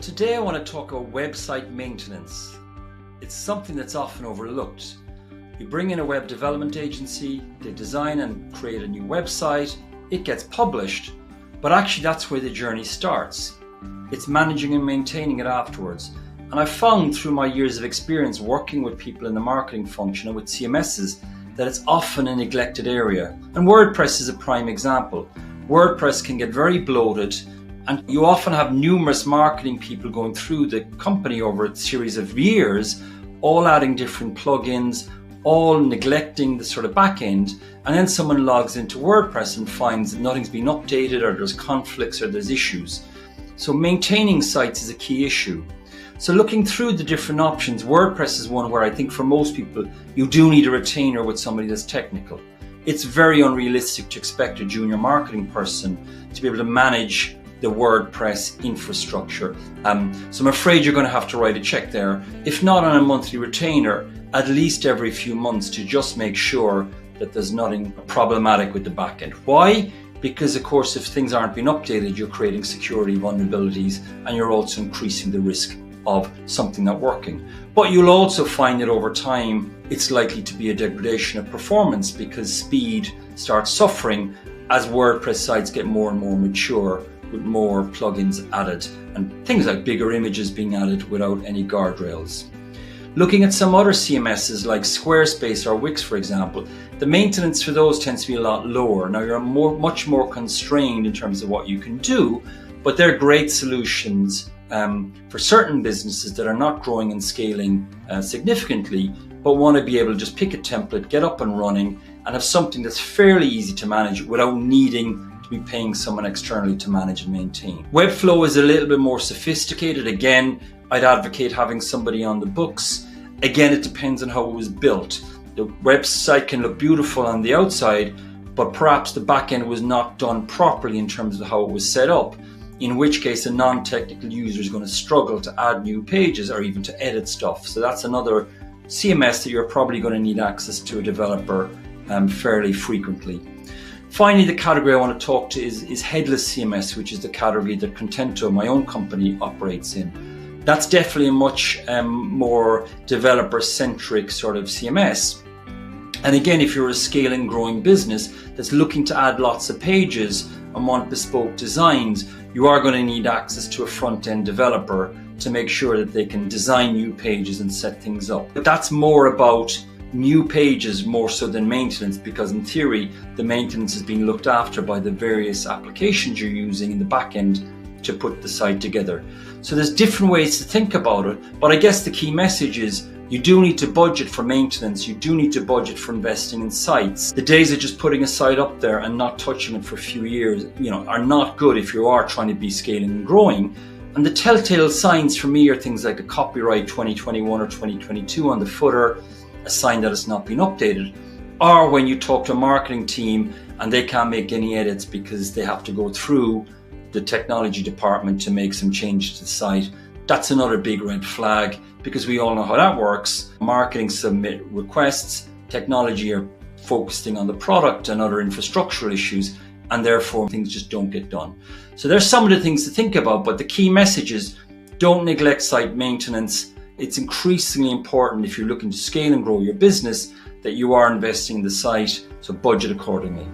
Today I want to talk about website maintenance. It's something that's often overlooked. You bring in a web development agency, they design and create a new website, it gets published, but actually that's where the journey starts. It's managing and maintaining it afterwards. And I've found through my years of experience working with people in the marketing function and with CMSs that it's often a neglected area. And WordPress is a prime example. WordPress can get very bloated, and you often have numerous marketing people going through the company over a series of years, all adding different plugins, all neglecting the sort of back end, and then someone logs into WordPress and finds that nothing's been updated, or there's conflicts, or there's issues. So maintaining sites is a key issue. So looking through the different options, WordPress is one where I think for most people, you do need a retainer with somebody that's technical. It's very unrealistic to expect a junior marketing person to be able to manage the WordPress infrastructure. So I'm afraid you're going to have to write a check there, if not on a monthly retainer, at least every few months, to just make sure that there's nothing problematic with the backend. Why? Because of course, if things aren't being updated, you're creating security vulnerabilities and you're also increasing the risk of something not working. But you'll also find that over time, it's likely to be a degradation of performance because speed starts suffering as WordPress sites get more and more mature, with more plugins added and things like bigger images being added without any guardrails. Looking at some other CMSs like Squarespace or Wix, for example, the maintenance for those tends to be a lot lower. Now you're much more constrained in terms of what you can do, but they're great solutions for certain businesses that are not growing and scaling significantly, but want to be able to just pick a template, get up and running, and have something that's fairly easy to manage without needing be paying someone externally to manage and maintain. Webflow is a little bit more sophisticated. Again, I'd advocate having somebody on the books. Again, it depends on how it was built. The website can look beautiful on the outside, but perhaps the back end was not done properly in terms of how it was set up, in which case a non-technical user is going to struggle to add new pages or even to edit stuff. So that's another CMS that you're probably going to need access to a developer fairly frequently. Finally, the category I want to talk to is Headless CMS, which is the category that Contento, my own company, operates in. That's definitely a much more developer-centric sort of CMS. And again, if you're a scaling, growing business that's looking to add lots of pages and want bespoke designs, you are going to need access to a front-end developer to make sure that they can design new pages and set things up. But that's more about new pages more so than maintenance, because in theory the maintenance is being looked after by the various applications you're using in the back end to put the site together. So there's different ways to think about it, but I guess the key message is you do need to budget for maintenance, you do need to budget for investing in sites. The days of just putting a site up there and not touching it for a few years, are not good if you are trying to be scaling and growing. And the telltale signs for me are things like a copyright 2021 or 2022 on the footer, a sign that it's not been updated, or when you talk to a marketing team and they can't make any edits because they have to go through the technology department to make some changes to the site. That's another big red flag, because we all know how that works. Marketing submit requests, technology are focusing on the product and other infrastructural issues, and therefore things just don't get done. So there's some of the things to think about, but the key message is don't neglect site maintenance. It's increasingly important if you're looking to scale and grow your business that you are investing in the site, so budget accordingly.